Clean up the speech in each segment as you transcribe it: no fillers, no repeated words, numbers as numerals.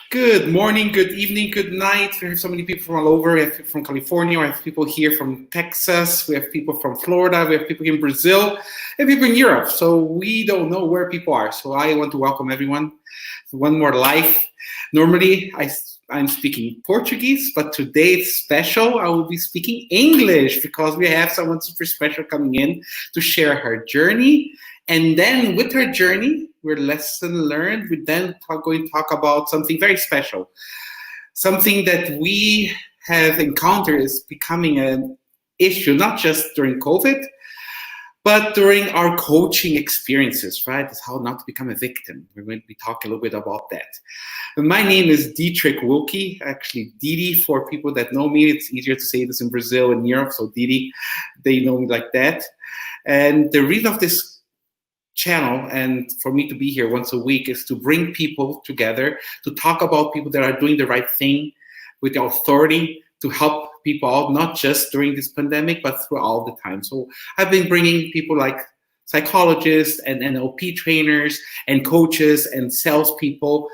Good morning, good evening, good night. We have so many people from all over. We have people from California. We have people here from Texas. We have people from Florida. We have people in Brazil and people in Europe. So we don't know where people are. So I want to welcome everyone to One More Life. Normally, I'm speaking Portuguese, but today it's special. I will be speaking English because we have someone super special coming in to share her journey. And then with her journey, we're lesson learned. We then are going to talk about something very special, something that we have encountered is becoming an issue, not just during COVID, but during our coaching experiences, right? It's how not to become a victim. We're going to be talking a little bit about that. And my name is Dietrich Wilkie, actually Didi for people that know me. It's easier to say this in Brazil and Europe, so Didi, they know me like that. And the reason of this channel and for me to be here once a week is to bring people together to talk about people that are doing the right thing with the authority to help people out, not just during this pandemic, but through all the time. So I've been bringing people like psychologists and NLP trainers and coaches and salespeople.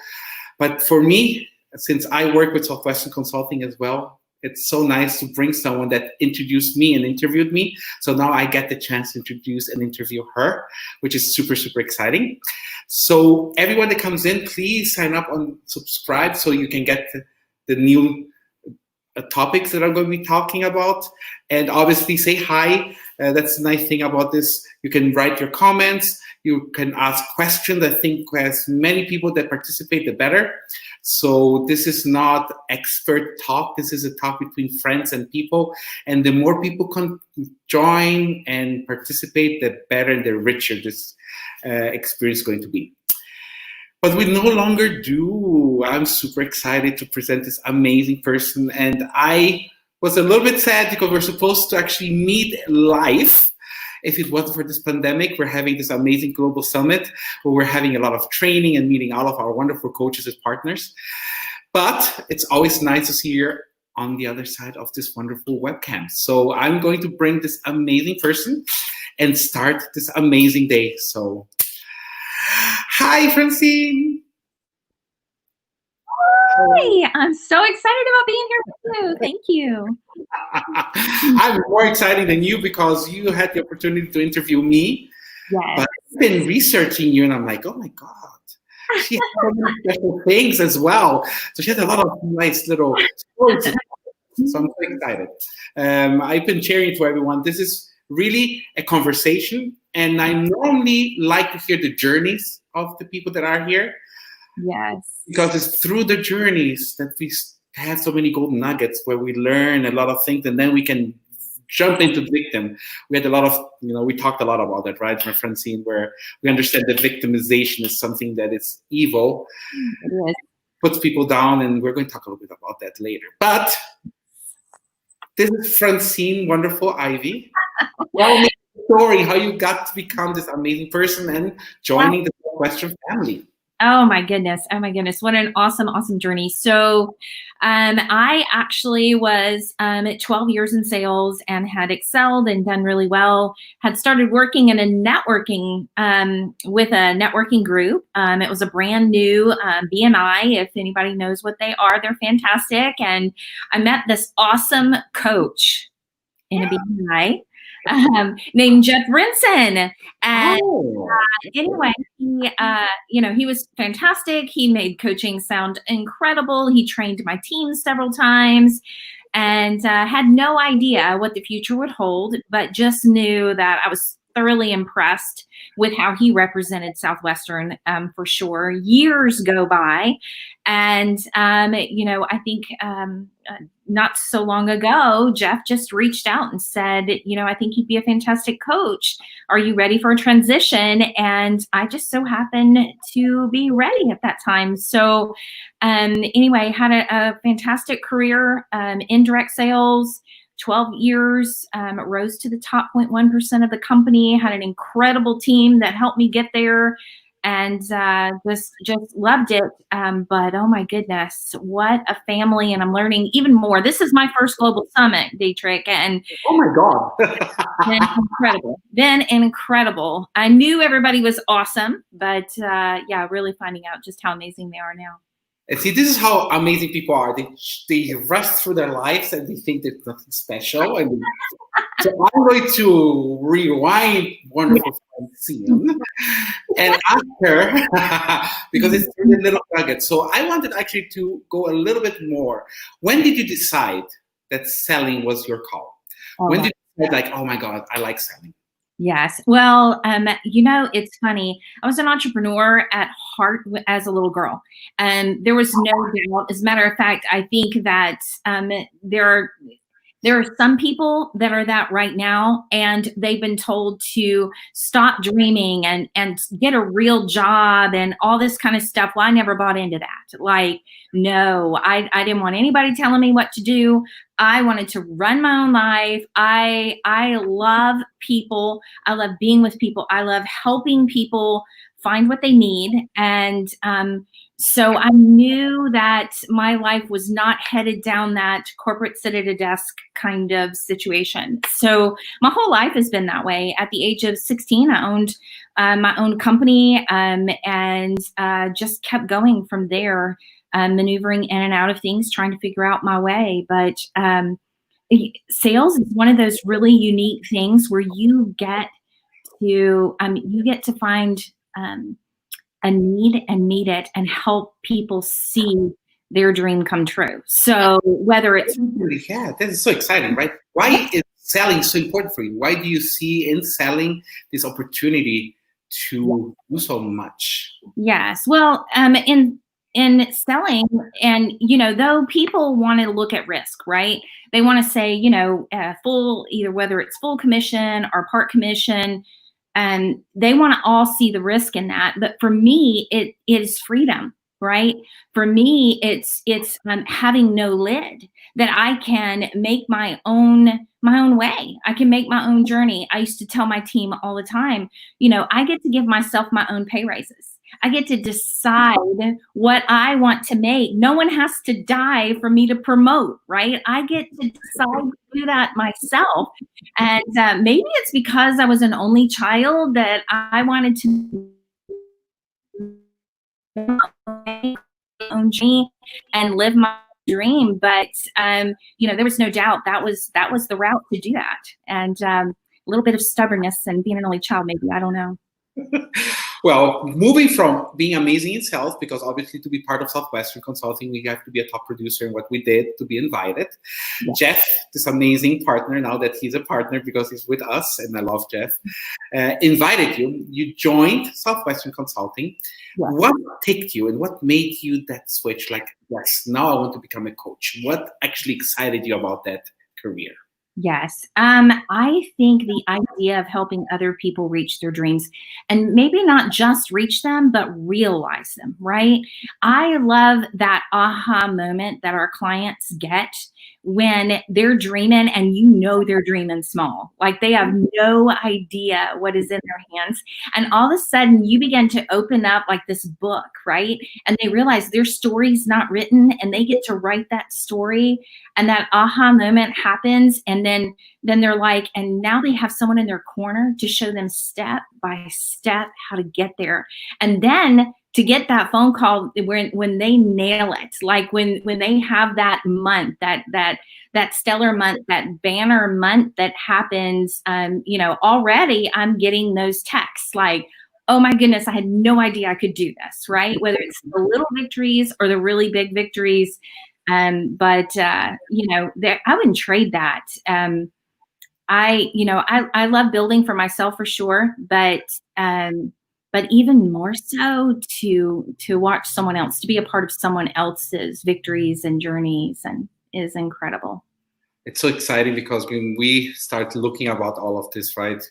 But for me, since I work with Southwestern Consulting as well, it's so nice to bring someone that introduced me and interviewed me. So now I get the chance to introduce and interview her, which is super, super exciting. So everyone that comes in, please sign up and subscribe so you can get the new topics that I'm going to be talking about. And obviously say hi. That's the nice thing about this. You can write your comments. You can ask questions. I think as many people that participate, the better. So this is not expert talk. This is a talk between friends and people. And the more people can join and participate, the better and the richer this experience is going to be. But we no longer do. I'm super excited to present this amazing person. And I was a little bit sad because we're supposed to actually meet live. If it wasn't for this pandemic, we're having this amazing global summit where we're having a lot of training and meeting all of our wonderful coaches as partners. But it's always nice to see you on the other side of this wonderful webcam. So I'm going to bring this amazing person and start this amazing day. So, hi, Francine. Hi, I'm so excited about being here with you. Thank you. I'm more excited than you because you had the opportunity to interview me. Yes. But I've been researching you and I'm like, oh my God, she has so many special things as well. So she has a lot of nice little stories. So I'm so excited. I've been sharing it to everyone. This is really a conversation. And I normally like to hear the journeys of the people that are here. Yes. Because it's through the journeys that we have so many golden nuggets where we learn a lot of things and then we can jump into the victim. We had a lot of, we talked a lot about that, right, my friend scene, where we understand that victimization is something that is evil, puts people down, and we're going to talk a little bit about that later. But this is Francine, wonderful Ivy. Tell me the story, how you got to become this amazing person and joining the Southwestern family. Oh my goodness. Oh my goodness. What an awesome, awesome journey. So I actually was 12 years in sales and had excelled and done really well, had started working in a networking with a networking group. It was a brand new BNI. If anybody knows what they are, they're fantastic. And I met this awesome coach in a BNI. Named Jeff Brinson. And anyway, he was fantastic. He made coaching sound incredible. He trained my team several times and had no idea what the future would hold, but just knew that I was thoroughly impressed with how he represented Southwestern for sure. Years go by. And, I think not so long ago, Jeff just reached out and said, I think you'd be a fantastic coach. Are you ready for a transition? And I just so happened to be ready at that time. So anyway, had a fantastic career in direct sales. 12 years, rose to the top 0.1% of the company, had an incredible team that helped me get there, and just loved it. But oh my goodness, what a family. And I'm learning even more. This is my first global summit, Dietrich, and oh my God. Been incredible. I knew everybody was awesome, but really finding out just how amazing they are now. And see, this is how amazing people are. They rush through their lives and they think there's nothing special. And so I'm going to rewind wonderful scene and ask her because it's a little nugget. So I wanted actually to go a little bit more. When did you decide that selling was your call? When did you decide, like, oh my God, I like selling? Yes. Well, it's funny. I was an entrepreneur at heart as a little girl, and there was no doubt. As a matter of fact, I think that there are some people that are that right now, and they've been told to stop dreaming and get a real job and all this kind of stuff. Well, I never bought into that. Like, no, I didn't want anybody telling me what to do. I wanted to run my own life. I love people. I love being with people. I love helping people find what they need. And so I knew that my life was not headed down that corporate sit at a desk kind of situation. So my whole life has been that way. At the age of 16, I owned my own company and just kept going from there, maneuvering in and out of things, trying to figure out my way. But sales is one of those really unique things where you get to find a need and meet it and help people see their dream come true. So whether it's yeah, that is so exciting, right? Why is selling so important for you? Why do you see in selling this opportunity to do so much? Yes, well, in selling, and though people want to look at risk, right? They want to say, full, either whether it's full commission or part commission, and they want to all see the risk in that. But for me, it is freedom, right? For me, it's having no lid, that I can make my own way. I can make my own journey. I used to tell my team all the time, I get to give myself my own pay raises. I get to decide what I want to make. No one has to die for me to promote, right? I get to decide to do that myself. And maybe it's because I was an only child that I wanted to own dream and live my dream. But there was no doubt that was the route to do that. And a little bit of stubbornness and being an only child, maybe, I don't know. Well, moving from being amazing in sales, because obviously to be part of Southwestern Consulting, we have to be a top producer in what we did to be invited. Yeah. Jeff, this amazing partner, now that he's a partner because he's with us, and I love Jeff, invited you. You joined Southwestern Consulting. Yeah. What ticked you and what made you that switch? Like, yes, now I want to become a coach. What actually excited you about that career? Yes. I think the idea of helping other people reach their dreams, and maybe not just reach them, but realize them, right? I love that aha moment that our clients get when they're dreaming, and they're dreaming small. Like, they have no idea what is in their hands. And all of a sudden you begin to open up like this book, right? And they realize their story's not written, and they get to write that story. And that aha moment happens. And then they're like, and now they have someone in their corner to show them step by step how to get there. And then to get that phone call when they nail it, like when they have that month, that stellar month, that banner month that happens, already I'm getting those texts like, oh my goodness, I had no idea I could do this, right? Whether it's the little victories or the really big victories. I wouldn't trade that. I love building for myself for sure, but even more so to watch someone else, to be a part of someone else's victories and journeys, and is incredible. It's so exciting because when we start looking about all of this, right,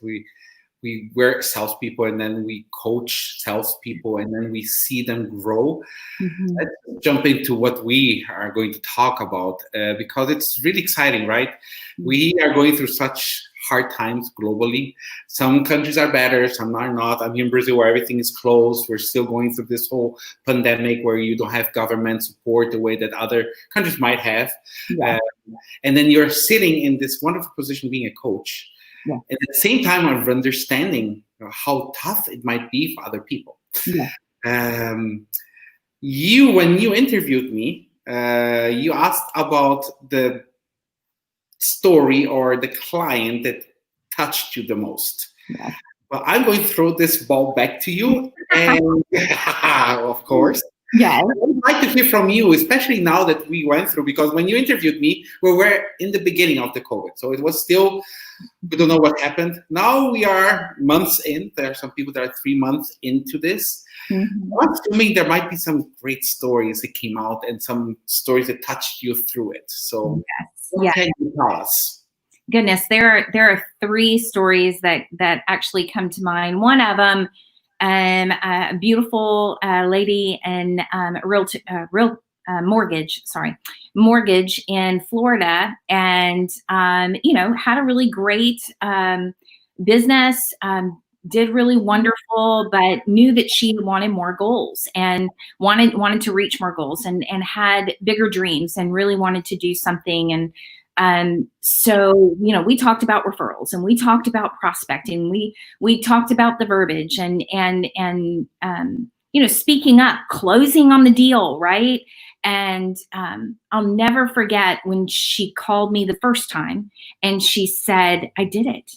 we're salespeople, and then we coach salespeople, and then we see them grow. Mm-hmm. Let's jump into what we are going to talk about because it's really exciting, right? Mm-hmm. We are going through such hard times globally. Some countries are better, some are not. I'm here in Brazil where everything is closed. We're still going through this whole pandemic where you don't have government support the way that other countries might have. Yeah. And then you're sitting in this wonderful position being a coach. Yeah. And at the same time, of understanding how tough it might be for other people. Yeah. when you interviewed me, you asked about the story or the client that touched you the most. Yeah. Well, I'm going to throw this ball back to you, and of course, Yes. I would like to hear from you, especially now that we went through, because when you interviewed me, we were in the beginning of the COVID, so it was still, we don't know what happened. Now we are months in. There are some people that are 3 months into this. Mhm. I'm assuming there might be some great stories that came out and some stories that touched you through it. So, Yes. what Yeah. can you tell us? Goodness, there are three stories that actually come to mind. One of them, a beautiful lady in mortgage in Florida, and had a really great business. Did really wonderful, but knew that she wanted more goals and wanted to reach more goals, and had bigger dreams and really wanted to do something. And so, we talked about referrals, and we talked about prospecting. We talked about the verbiage, and speaking up, closing on the deal, right? And I'll never forget when she called me the first time and she said, "I did it.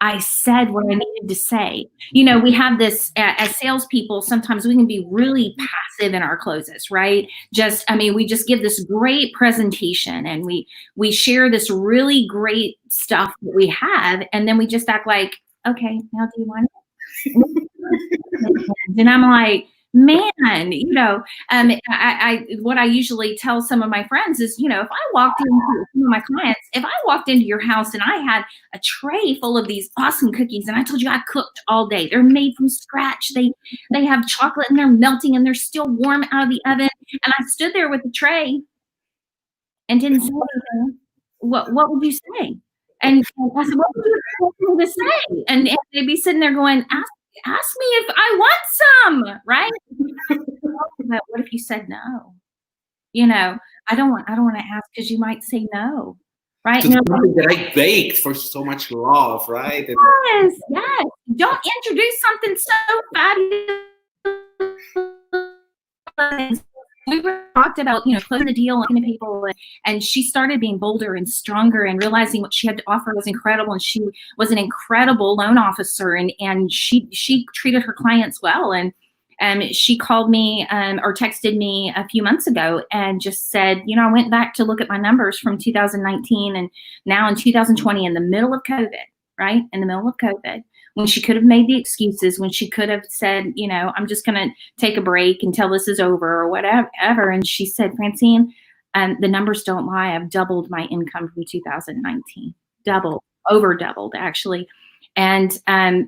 I said what I needed to say." We have this as salespeople. Sometimes we can be really passive in our closes, right? We just give this great presentation, and we share this really great stuff that we have, and then we just act like, "Okay, now do you want it?" And I'm like, man, what I usually tell some of my friends is, if I walked into some of my clients, if I walked into your house and I had a tray full of these awesome cookies, and I told you I cooked all day, they're made from scratch, they have chocolate and they're melting and they're still warm out of the oven, and I stood there with the tray and didn't say anything, what would you say? And I said, "What would you expect me to say?" And they'd be sitting there going, ask me if I want some, right? But what if you said no? I don't want to ask because you might say no, right? To No, something that I baked for so much love, right? And yes, yes. Don't introduce something so fabulous. We talked about, closing the deal, talking to people, and she started being bolder and stronger and realizing what she had to offer was incredible. And she was an incredible loan officer, and she treated her clients well. And she called me or texted me a few months ago and just said, I went back to look at my numbers from 2019 and now in 2020, in the middle of COVID, right? In the middle of COVID, when she could have made the excuses, when she could have said, I'm just going to take a break until this is over or whatever. And she said, "Francine, the numbers don't lie. I've doubled my income from 2019, over doubled actually." And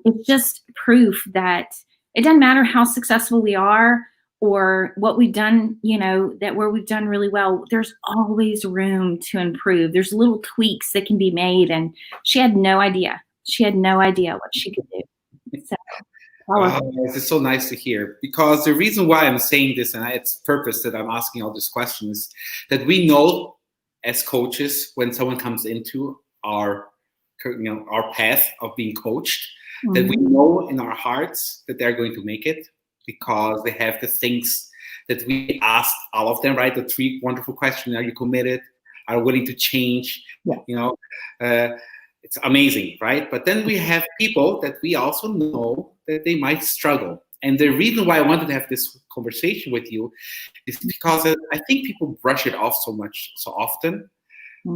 it's just proof that it doesn't matter how successful we are or what we've done, that where we've done really well, there's always room to improve. There's little tweaks that can be made. And she had no idea. She had no idea what she could do. So, it's so nice to hear, because the reason why I'm saying this, and it's purpose that I'm asking all these questions, that we know as coaches, when someone comes into our our path of being coached, that we know in our hearts that they're going to make it, because they have the things that we asked all of them, right? The three wonderful questions: are you committed? Are you willing to change? Yeah. It's amazing, right? But then we have people that we also know that they might struggle. And the reason why I wanted to have this conversation with you is because I think people brush it off so often.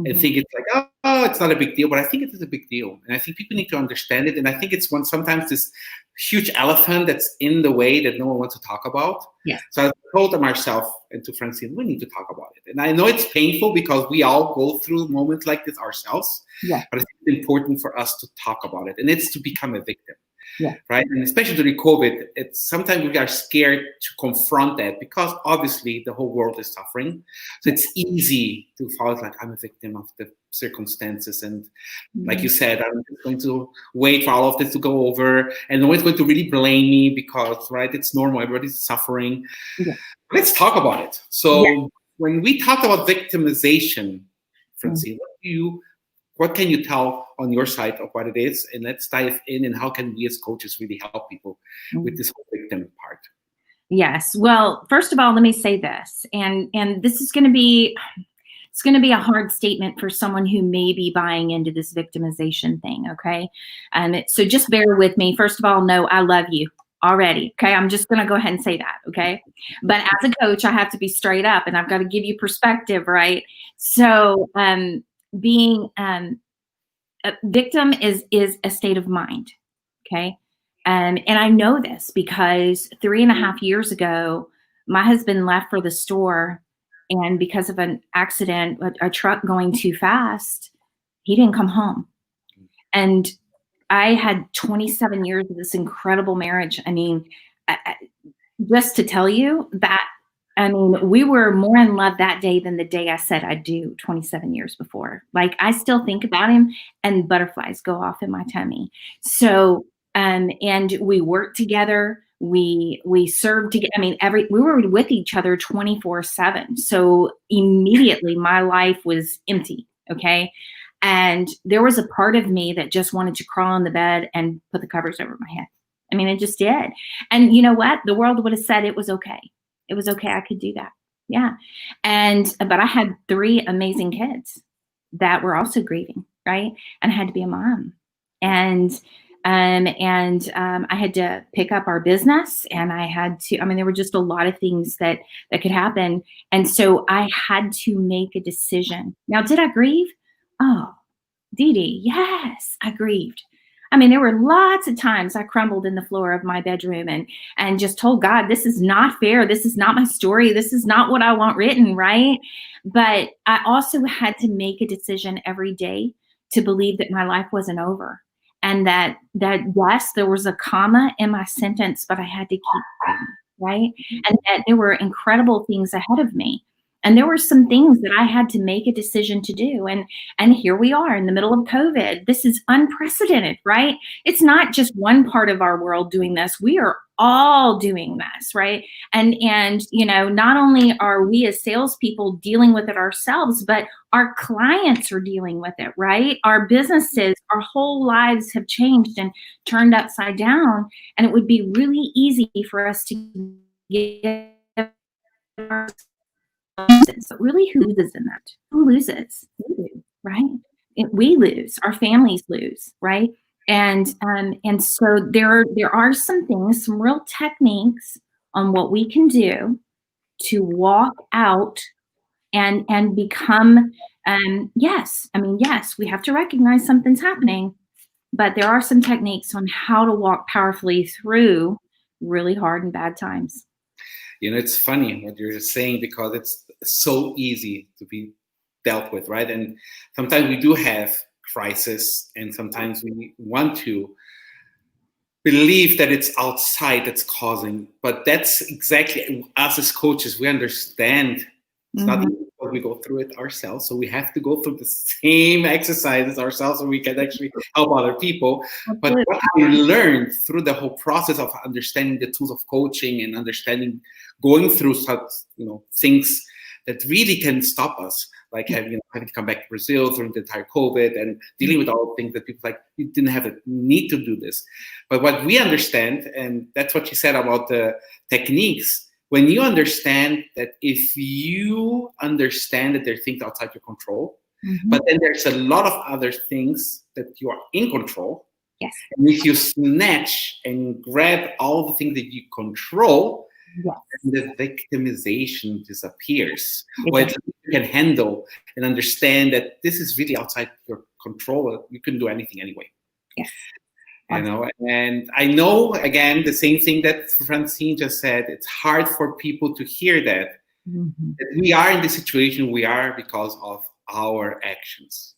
I think it's like, oh, it's not a big deal, but I think it is a big deal, and I think people need to understand it. And I think it's sometimes this huge elephant that's in the way that no one wants to talk about. Yes. So I told them myself and to Francine, we need to talk about it. And I know it's painful because we all go through moments like this ourselves. Yeah. But I think it's important for us to talk about it, and it's to become a victim. Yeah. Right. And especially during COVID, it's sometimes we are scared to confront that, because obviously the whole world is suffering. So it's easy to fall like, I'm a victim of the circumstances. And like you said, I'm just going to wait for all of this to go over, and no one's going to really blame me because, right, it's normal. Everybody's suffering. Yeah. Let's talk about it. So when we talk about victimization, Francine, what can you tell on your side of what it is? And let's dive in, and how can we as coaches really help people with this whole victim part? Yes. Well, first of all, let me say this, and this is going to be it's going to be a hard statement for someone who may be buying into this victimization thing. Okay. So just bear with me. First of all, no, I love you already. Okay. I'm just going to go ahead and say that. Okay. But as a coach, I have to be straight up and I've got to give you perspective, right? So, being a victim is a state of mind. Okay. And I know this because 3.5 years ago, my husband left for the store, and because of an accident, a truck going too fast, he didn't come home. And I had 27 years of this incredible marriage. I mean, just to tell you that, I mean, we were more in love that day than the day I said I do 27 years before. Like, I still think about him and butterflies go off in my tummy. So, and we worked together. We served together. I mean, we were with each other 24/7. So immediately my life was empty. Okay. And there was a part of me that just wanted to crawl in the bed and put the covers over my head. I mean, it just did. And you know what? The world would have said it was okay. It was okay. I could do that. Yeah. But I had 3 amazing kids that were also grieving, right? And I had to be a mom. And I had to pick up our business, and I had to, I mean, there were just a lot of things that could happen. And so I had to make a decision. Now, did I grieve? Oh, Dee Dee, yes, I grieved. I mean, there were lots of times I crumbled in the floor of my bedroom and just told God, this is not fair. This is not my story. This is not what I want written, right? But I also had to make a decision every day to believe that my life wasn't over, and that yes, there was a comma in my sentence, but I had to keep going, right? And that there were incredible things ahead of me. And there were some things that I had to make a decision to do. And here we are in the middle of COVID. This is unprecedented, right? It's not just one part of our world doing this. We are all doing this, right? And you know, not only are we as salespeople dealing with it ourselves, but our clients are dealing with it, right? Our businesses, our whole lives have changed and turned upside down. And it would be really easy for us to give loses. But really, who loses in that? Who loses? We do, right? We lose. Our families lose, right? And so there are some things, some real techniques on what we can do to walk out and become. Yes, I mean, yes, we have to recognize something's happening, but there are some techniques on how to walk powerfully through really hard and bad times. You know, it's funny what you're saying, because it's so easy to be dealt with, right? And sometimes we do have crisis, and sometimes we want to believe that it's outside that's causing, but that's exactly us as coaches. We understand it's not easy, but we go through it ourselves. So we have to go through the same exercises ourselves so we can actually help other people. But what we learned through the whole process of understanding the tools of coaching and understanding, going through such, things that really can stop us, like having to come back to Brazil during the entire COVID and dealing with all the things that people like, you didn't have a need to do this. But what we understand, and that's what you said about the techniques, when you understand that if you understand that there are things outside your control, but then there's a lot of other things that you are in control. Yes. And if you snatch and grab all the things that you control, yes, the victimization disappears. Or at least you can handle and understand that this is really outside your control. You can do anything anyway. Yes. And I know, again, the same thing that Francine just said. It's hard for people to hear that we are in the situation we are because of our actions.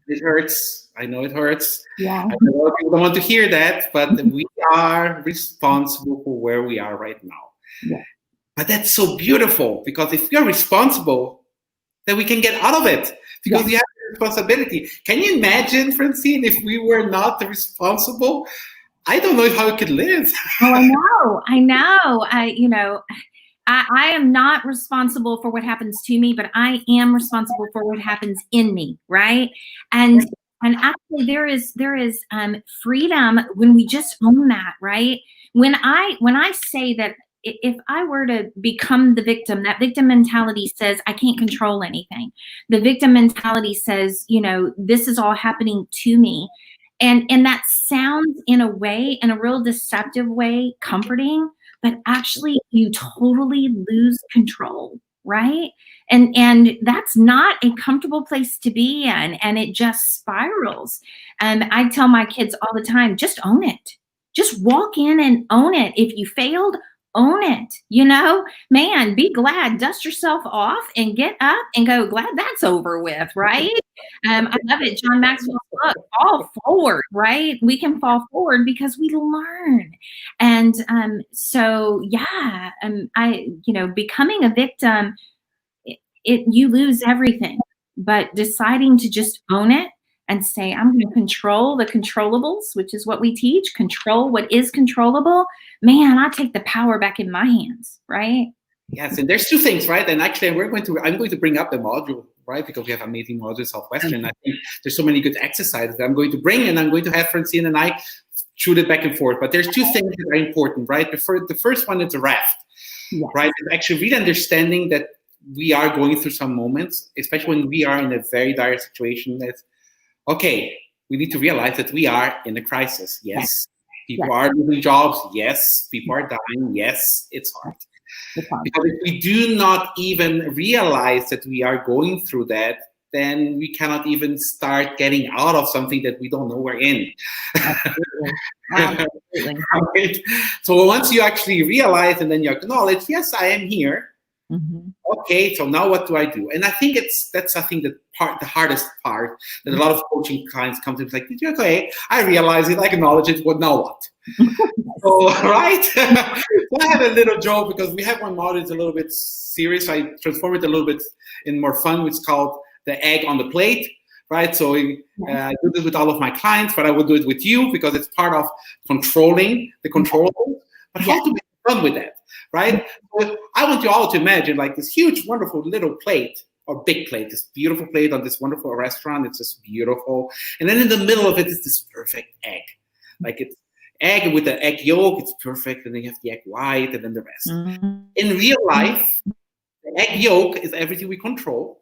It hurts. I know it hurts. Yeah. I know a lot of people don't want to hear that, but we are responsible for where we are right now. Yeah. But that's so beautiful, because if you're responsible, then we can get out of it, because we have responsibility. Can you imagine, Francine, if we were not responsible? I don't know how we could live. Oh, I know. I am not responsible for what happens to me, but I am responsible for what happens in me, right? And actually, there is freedom when we just own that, right? When I say that if I were to become the victim, that victim mentality says I can't control anything. The victim mentality says, this is all happening to me. And that sounds in a way, in a real deceptive way, comforting, but actually you totally lose control, right? And that's not a comfortable place to be in, and it just spirals. And I tell my kids all the time, just own it. Just walk in and own it. If you failed, own it. Man, be glad, dust yourself off and get up and go, glad that's over with, right? I love it. John Maxwell's book, fall forward, right? We can fall forward because we learn. And so, yeah, becoming a victim, you lose everything. But deciding to just own it and say, I'm going to control the controllables, which is what we teach, control what is controllable. Man, I take the power back in my hands, right? Yes, and there's two things, right? And actually, I'm going to bring up the module, right? Because we have amazing modules Southwestern. I think there's so many good exercises that I'm going to bring, and I'm going to have Francine and I shoot it back and forth. But there's two things that are important, right? The first one is the raft, right? It's actually really understanding that we are going through some moments, especially when we are in a very dire situation. That's okay. We need to realize that we are in a crisis. Yes, people are losing jobs. Yes, people are dying. Yes, it's hard. Because if we do not even realize that we are going through that, then we cannot even start getting out of something that we don't know we're in. Absolutely. Right? So once you actually realize and then you acknowledge, yes, I am here. Mm-hmm. Okay, so now what do I do? And I think the hardest part that a lot of coaching clients come to is like, okay, I realize it, I acknowledge it, but now what? So, right? So I have a little joke because we have one model, it's a little bit serious. I transform it a little bit in more fun, which is called the egg on the plate, right? So I do this with all of my clients, but I will do it with you because it's part of controlling the controllables. But how to make fun with that, right? So I want you all to imagine like this huge, wonderful little plate or big plate, this beautiful plate on this wonderful restaurant. It's just beautiful. And then in the middle of it is this perfect egg. Like it's egg with the egg yolk, it's perfect. And then you have the egg white and then the rest. Mm-hmm. In real life, the egg yolk is everything we control.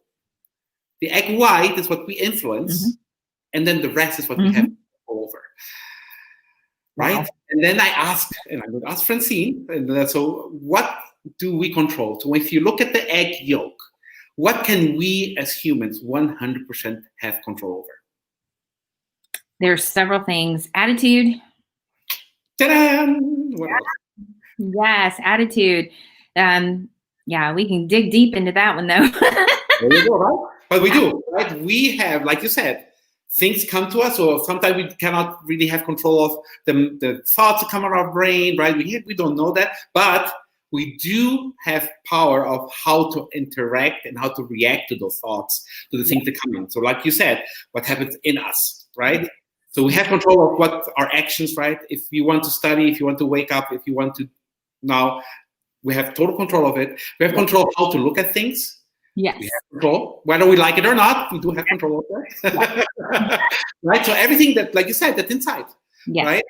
The egg white is what we influence. Mm-hmm. And then the rest is what we have control over. Right? Wow. And then I'm going to ask Francine, and so what do we control? So if you look at the egg yolk, what can we as humans 100% have control over? There's several things. Attitude. Ta-da! Yes, attitude. We can dig deep into that one though. There you go, right? But we do, right? We have, like you said, things come to us, or sometimes we cannot really have control of the thoughts that come out of our brain, right? We don't know that, but we do have power of how to interact and how to react to those thoughts, to the things that come in. So like you said, what happens in us, right? So we have control of what our actions, right? If you want to study, if you want to wake up, if you want to now, we have total control of it. We have control of how to look at things. Yes. We have control, whether we like it or not, we do have control over it. Right? So everything that, like you said, that's inside, right?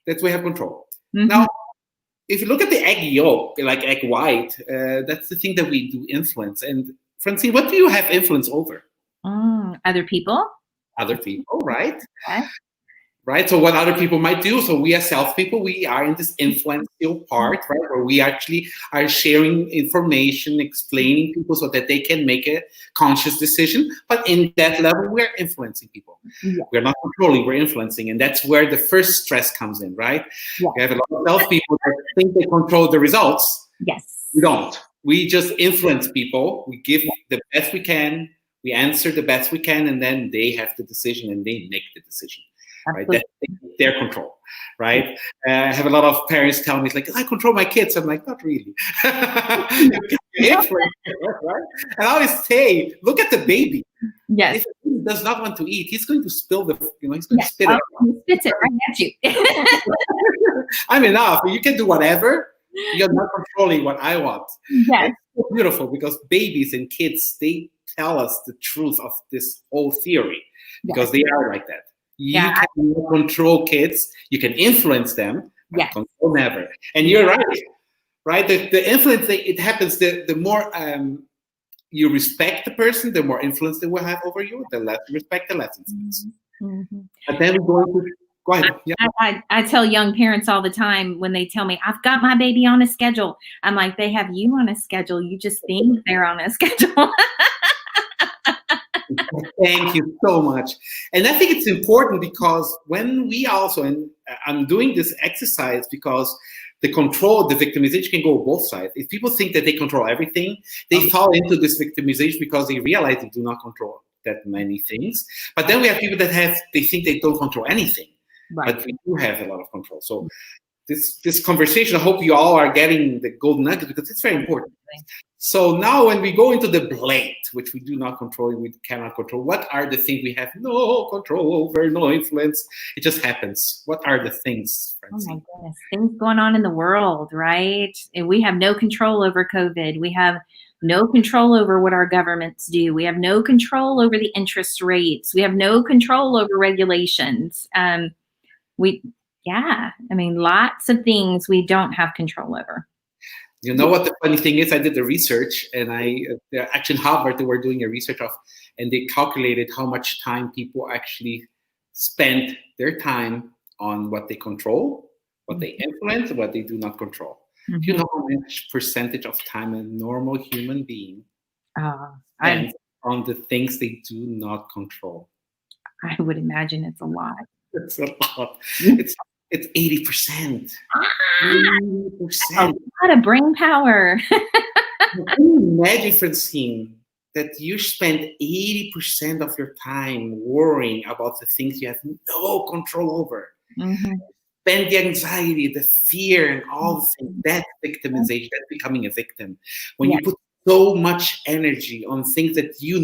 That we have control. Mm-hmm. Now, if you look at the egg yolk, like egg white, that's the thing that we do influence. And Francine, what do you have influence over? Other people. Other people, right? Okay. Right. So what other people might do. So we as salespeople, we are in this influential part, right? Where we actually are sharing information, explaining people so that they can make a conscious decision. But in that level, we're influencing people. Yeah. We're not controlling, we're influencing. And that's where the first stress comes in, right? Yeah. We have a lot of salespeople that think they control the results. Yes. We don't. We just influence people. We give the best we can. We answer the best we can. And then they have the decision and they make the decision. Right, that's their control, right? I have a lot of parents tell me, it's like, I control my kids. I'm like, not really. Right? And I always say, look at the baby. Yes. If he does not want to eat, he's going to spill he's going to spit it out. He spits it right at you. I'm enough. You can do whatever. You're not controlling what I want. Yes. It's so beautiful because babies and kids, they tell us the truth of this whole theory because they are like that. You can control kids. You can influence them, but control never. And you're right, right? The influence thing, it happens, the more you respect the person, the more influence they will have over you. The less you respect, the less influence. Mm-hmm. But then we go ahead. Yeah. I tell young parents all the time when they tell me, I've got my baby on a schedule. I'm like, they have you on a schedule. You just think they're on a schedule. Thank you so much. And I think it's important because when we also, and I'm doing this exercise because the victimization can go both sides. If people think that they control everything, they fall into this victimization because they realize they do not control that many things. But then we have people they think they don't control anything, Right. but we do have a lot of control. So this conversation, I hope you all are getting the golden nugget because it's very important. So now when we go into the blade, which we do not control, we cannot control, what are the things we have no control over, no influence? It just happens. What are the things, Francine? Oh my goodness, things going on in the world, right? And we have no control over COVID. We have no control over what our governments do. We have no control over the interest rates. We have no control over regulations. Lots of things we don't have control over. You know what the funny thing is? I did the research, and actually in Harvard, they were doing a research and they calculated how much time people actually spend their time on what they control, what they influence, what they do not control. Mm-hmm. Do you know how much percentage of time a normal human being spends on the things they do not control? I would imagine it's a lot. It's a lot. It's 80%. 80%. A lot of brain power. Can you imagine, Francine, that you spend 80% of your time worrying about the things you have no control over? Mm-hmm. Spend the anxiety, the fear, and all the things. That's victimization. That's becoming a victim. When you put so much energy on things that you have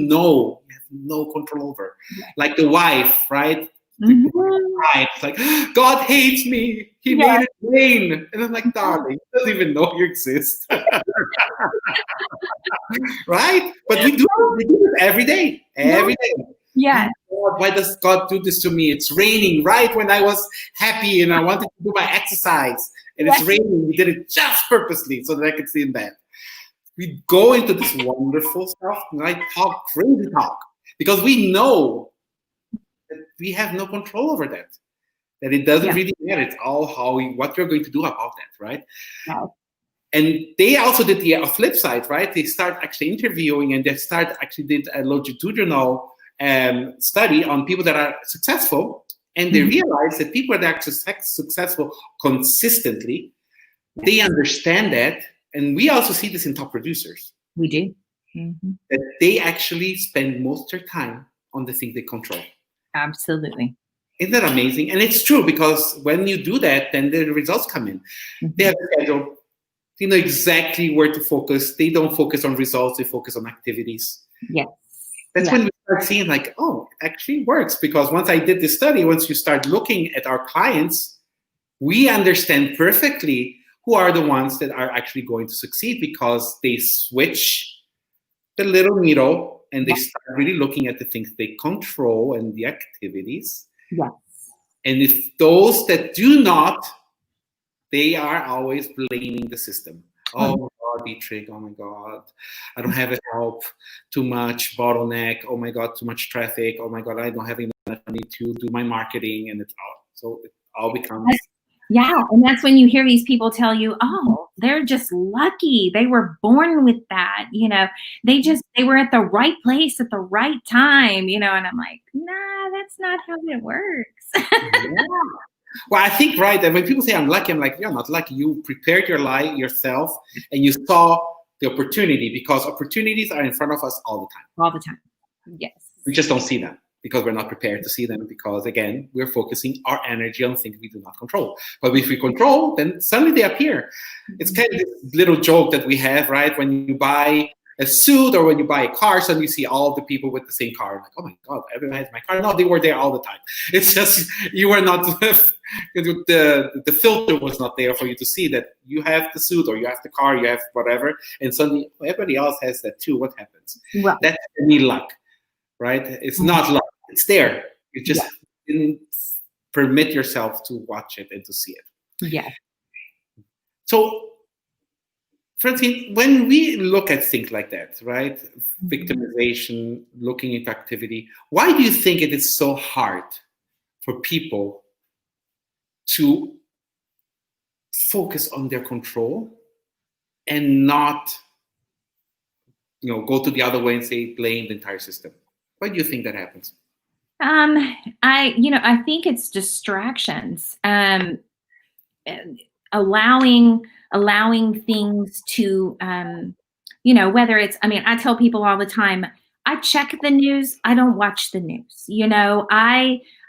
no control over, like the wife, right? Mm-hmm. It's like, God hates me. He made it rain. And I'm like, darling, he doesn't even know you exist. Right? But we do it every day. Every day. Yeah. God, why does God do this to me? It's raining right when I was happy and I wanted to do my exercise. And it's raining. We did it just purposely so that I could stay in bed. We go into this wonderful stuff and I talk crazy talk because we know that we have no control over that. That it doesn't really matter. It's all what you're going to do about that, right? Wow. And they also did the flip side, right? They start actually interviewing and they did a longitudinal study on people that are successful. And they realized that people that are successful consistently, they understand that. And we also see this in top producers. We do. Mm-hmm. That they actually spend most of their time on the things they control. Absolutely. Isn't that amazing? And it's true because when you do that, then the results come in. Mm-hmm. They have a schedule. They know exactly where to focus. They don't focus on results. They focus on activities. Yes. That's when we start seeing like, oh, it actually works. Because once I did this study, once you start looking at our clients, we understand perfectly who are the ones that are actually going to succeed because they switch the little needle and they start really looking at the things they control and the activities. Yes. And if those that do not, they are always blaming the system. Oh my God, Dietrich, oh my God, I don't have help, too much bottleneck, oh my God, too much traffic, oh my God, I don't have enough money to do my marketing, and it all becomes... Yeah, and that's when you hear these people tell you, oh, they're just lucky. They were born with that, they were at the right place at the right time, and I'm like, nah, that's not how it works. Yeah. Well, I think, right, that when people say I'm lucky, I'm like, you're not lucky. You prepared your life yourself and you saw the opportunity because opportunities are in front of us all the time. All the time. Yes. We just don't see them because we're not prepared to see them because, again, we're focusing our energy on things we do not control. But if we control, then suddenly they appear. It's kind of this little joke that we have, right? When you buy a suit or when you buy a car, suddenly you see all the people with the same car. Like, oh my God, everyone has my car. No, they were there all the time. It's just you were not, the filter was not there for you to see that you have the suit or you have the car, you have whatever, and suddenly everybody else has that too. What happens? Right. That's for me luck, right? It's not luck. It's there. You just didn't permit yourself to watch it and to see it. Yeah. So Francine, when we look at things like that, right? Victimization, looking into activity, why do you think it is so hard for people to focus on their control and not, go to the other way and say blame the entire system? Why do you think that happens? I think it's distractions. Allowing things to, whether it's, I tell people all the time, I check the news, I don't watch the news.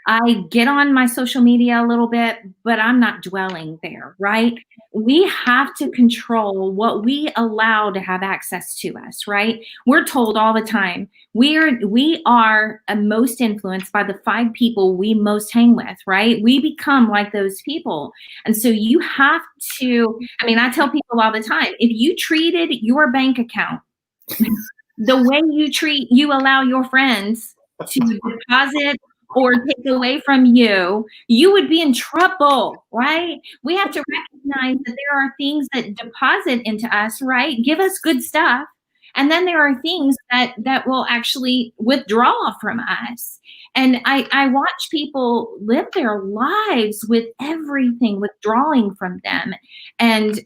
I get on my social media a little bit, but I'm not dwelling there, right? We have to control what we allow to have access to us, right? We're told all the time, we are most influenced by the 5 people we most hang with, right? We become like those people. And so you have to, I tell people all the time, if you treated your bank account the way you allow your friends to deposit or take away from you, you would be in trouble, right? We have to recognize that there are things that deposit into us, right? Give us good stuff. And then there are things that will actually withdraw from us. And I watch people live their lives with everything withdrawing from them. And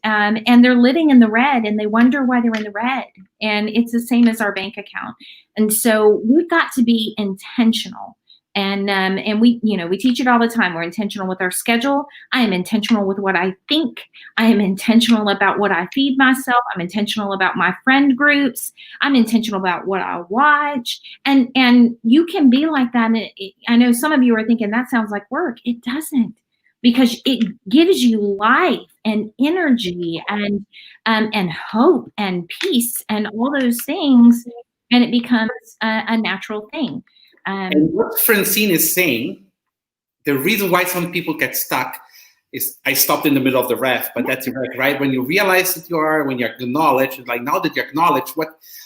they're living in the red and they wonder why they're in the red. And it's the same as our bank account. And so we've got to be intentional. And we teach it all the time. We're intentional with our schedule. I am intentional with what I think. I am intentional about what I feed myself. I'm intentional about my friend groups. I'm intentional about what I watch. And you can be like that. And I know some of you are thinking that sounds like work. It doesn't, because it gives you life and energy and hope and peace and all those things, and it becomes a natural thing. And what Francine is saying, the reason why some people get stuck is, I stopped in the middle of the ref, but that's right. When you realize that when you acknowledge, like now that you acknowledge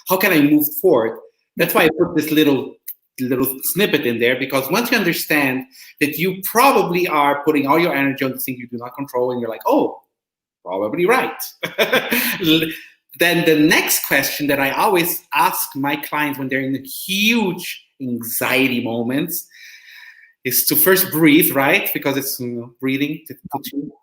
how can I move forward? That's why I put this little snippet in there, because once you understand that you probably are putting all your energy on the things you do not control, and you're like, oh, probably right. Then the next question that I always ask my clients when they're in huge anxiety moments is to first breathe, right? Because it's breathing to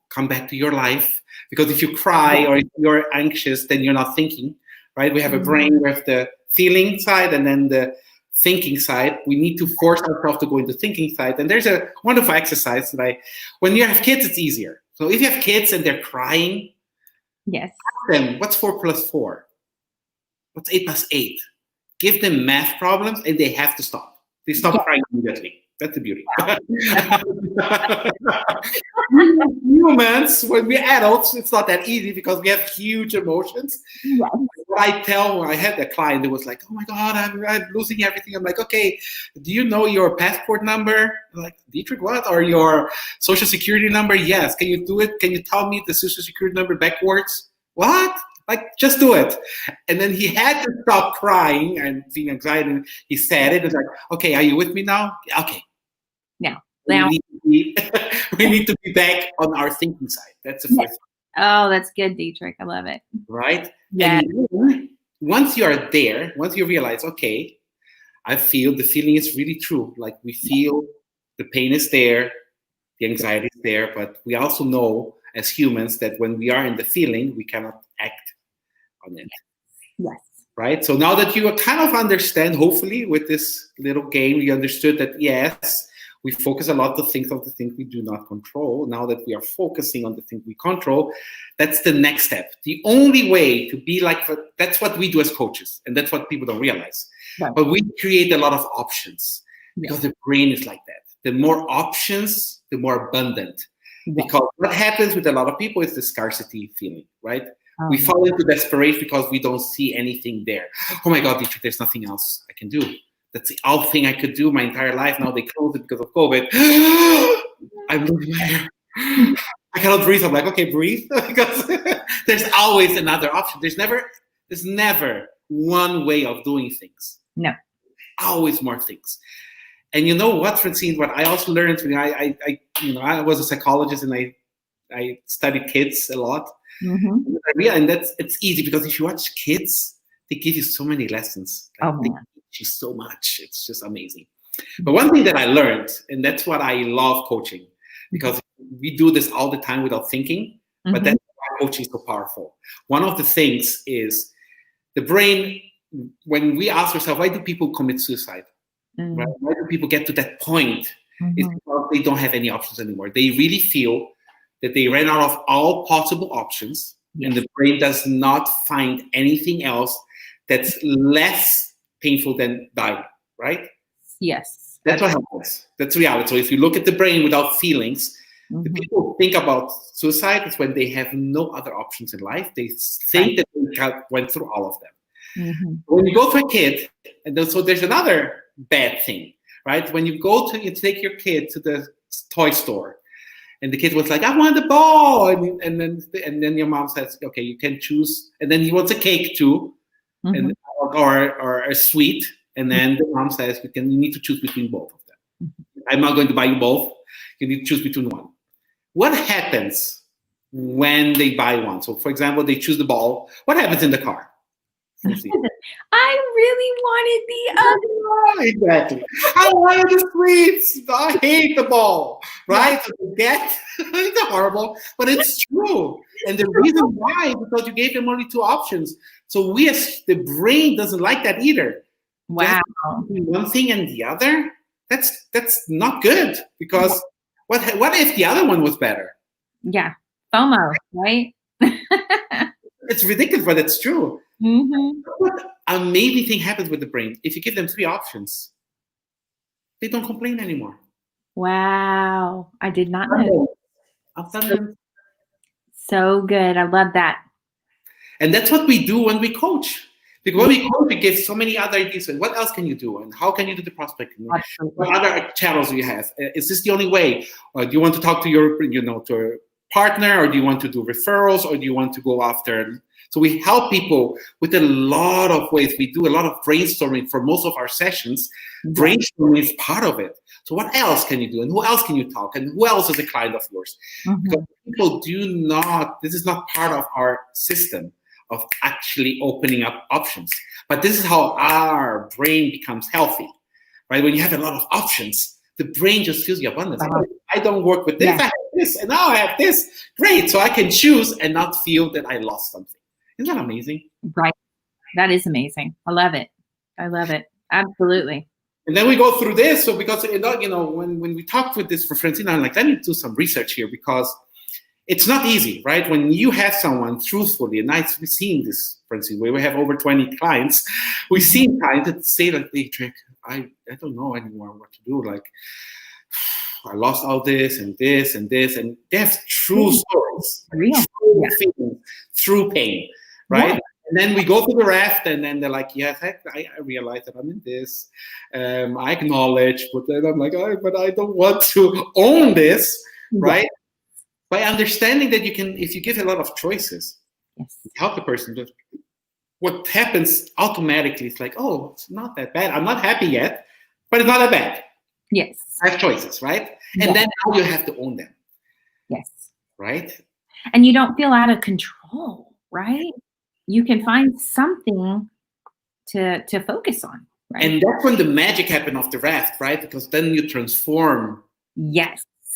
come back to your life. Because if you cry or if you're anxious, then you're not thinking, right? We have a brain with the feeling side and then the thinking side. We need to force ourselves to go into thinking side. And there's a wonderful exercise that when you have kids, it's easier. So if you have kids and they're crying, yes, ask them, what's 4 + 4? What's 8 + 8? Give them math problems and they have to stop. They stop crying immediately. That's the beauty. Humans, when we're adults, it's not that easy because we have huge emotions. yes. What I had a client that was like, oh my God, I'm losing everything. I'm like, okay, do you know your passport number? I'm like, Dietrich, what? Or your social security number? Yes. Can you do it? Can you tell me the social security number backwards? What? Like, just do it. And then he had to stop crying and feeling anxiety. And he said it. It's like, okay, are you with me now? Okay. Now. We need to be back on our thinking side. That's the first thing. Oh, that's good, Dietrich. I love it. Right? Yeah. And once you are there, once you realize, okay, I feel the feeling is really true. Like, we feel the pain is there, the anxiety is there, but we also know as humans that when we are in the feeling, we cannot act on it. Yes. Right? So now that you kind of understand, hopefully with this little game, you understood that yes, we focus a lot on the things we do not control. Now that we are focusing on the things we control, that's the next step. The only way to be like, that's what we do as coaches, and that's what people don't realize. Right. But we create a lot of options because the brain is like that. The more options, the more abundant. Right. Because what happens with a lot of people is the scarcity feeling, right? We fall into desperation because we don't see anything there. Oh my God, Dietrich, there's nothing else I can do. That's the only thing I could do my entire life. Now they closed it because of COVID. I'm losing my hair. I cannot breathe. I'm like, okay, breathe. Because there's always another option. There's never one way of doing things. No. Always more things. And you know what, Francine, what I also learned, I was a psychologist and I studied kids a lot. Mm-hmm. And it's easy because if you watch kids, they give you so many lessons. Like, Oh they man. teach you so much. It's just amazing. But one thing that I learned, and that's what I love coaching, because we do this all the time without thinking, but that's why coaching is so powerful. One of the things is the brain, when we ask ourselves, why do people commit suicide? Right? Why do people get to that point? It's because they don't have any options anymore. They really feel that they ran out of all possible options, and the brain does not find anything else that's less painful than dying, right? Yes. That's what happens. That's reality. So if you look at the brain without feelings, the people think about suicide is when they have no other options in life. They think that they went through all of them. When you go to a kid, and then, so there's another bad thing, right? When you take your kid to the toy store, and the kid was like, "I want the ball," and then your mom says, "Okay, you can choose," and then he wants a cake too, and or a sweet, and then the mom says, you need to choose between both of them. I'm not going to buy you both. You need to choose between one. What happens when they buy one? So, for example, they choose the ball. What happens in the car? I really wanted the other. Exactly. I wanted the sweets. I hate the ball. Right? So it's horrible, but it's true. And the reason why is because you gave them only two options. So the brain doesn't like that either. Wow. One thing and the other, that's not good, because what if the other one was better? Yeah. FOMO, right? It's ridiculous, but it's true. What amazing thing happens with the brain? If you give them three options, they don't complain anymore. Wow. I did not know. I've done them. So good. I love that. And that's what we do when we coach. Because when we coach, we give so many other ideas. And what else can you do? And how can you do the prospecting? What other channels do you have? Is this the only way? Or do you want to talk to your, to a partner, or do you want to do referrals, or do you want to go after? So we help people with a lot of ways. We do a lot of brainstorming for most of our sessions. Brainstorming is part of it. So what else can you do? And who else can you talk? And who else is a client of yours? Because people this is not part of our system of actually opening up options. But this is how our brain becomes healthy, right? When you have a lot of options, the brain just feels the abundance. I don't work with this, I have this, and now I have this. Great, so I can choose and not feel that I lost something. Isn't that amazing? Right. That is amazing. I love it. I love it. Absolutely. And then we go through this. So because, when we talked with this for Francina, I'm like, let me do some research here, because it's not easy, right? When you have someone truthfully, and we've seen this, Francine, where we have over 20 clients, we've seen clients that say like, Dietrich, I don't know anymore what to do. Like, I lost all this and this and this, and they have true stories, true feelings, true pain, right? And then we go through the raft, and then they're like, yes, I realize that I'm in this. I acknowledge, but then I'm like, but I don't want to own this, right? By understanding that you can, if you give a lot of choices, help the person. What happens automatically is like, oh, it's not that bad. I'm not happy yet, but it's not that bad. Yes. I have choices, right? And then now you have to own them. Yes. Right? And you don't feel out of control, right? You can find something to focus on, right? And that's when the magic happened of the raft, right? Because then you transform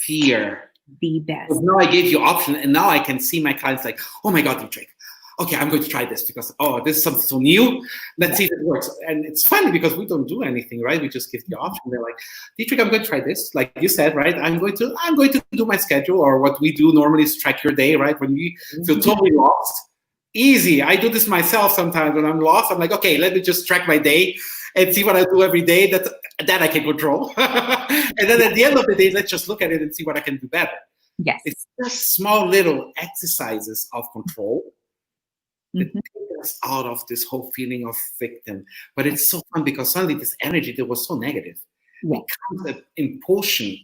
fear. The best. Because now I gave you option, and now I can see my clients like, oh my God, Dietrich, okay, I'm going to try this because, this is something so new. Let's see if it works. And it's funny because we don't do anything, right? We just give the option. They're like, Dietrich, I'm going to try this. Like you said, right? I'm going to do my schedule, or what we do normally is track your day, right? When you feel totally lost, easy. I do this myself sometimes when I'm lost. I'm like, okay, let me just track my day and see what I do every day. That I can control. And then at the end of the day, let's just look at it and see what I can do better. Yes. It's just small little exercises of control that take us out of this whole feeling of victim. But it's so fun because suddenly this energy that was so negative becomes an impulsion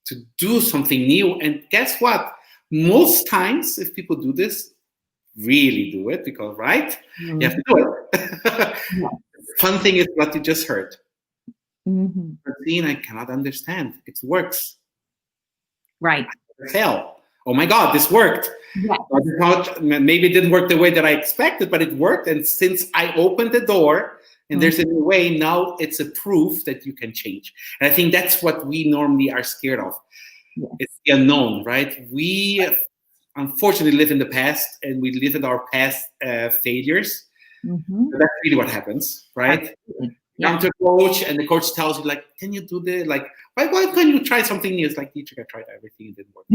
to do something new. And guess what? Most times, if people do this, really do it, because, right? You have to do it. Fun thing is what you just heard. Francine, I cannot understand. It works. Right. I fail. oh my God, this worked. Yes. Maybe it didn't work the way that I expected, but it worked. And since I opened the door and there's a new way, now it's a proof that you can change. And I think that's what we normally are scared of. Yes. It's the unknown, right? We unfortunately live in the past, and we live in our past failures. Mm-hmm. So that's really what happens, right? Yeah. Come to a coach, and the coach tells you, like, can you do this? Like, why can't you try something new? It's like, teacher, I tried everything, it didn't work.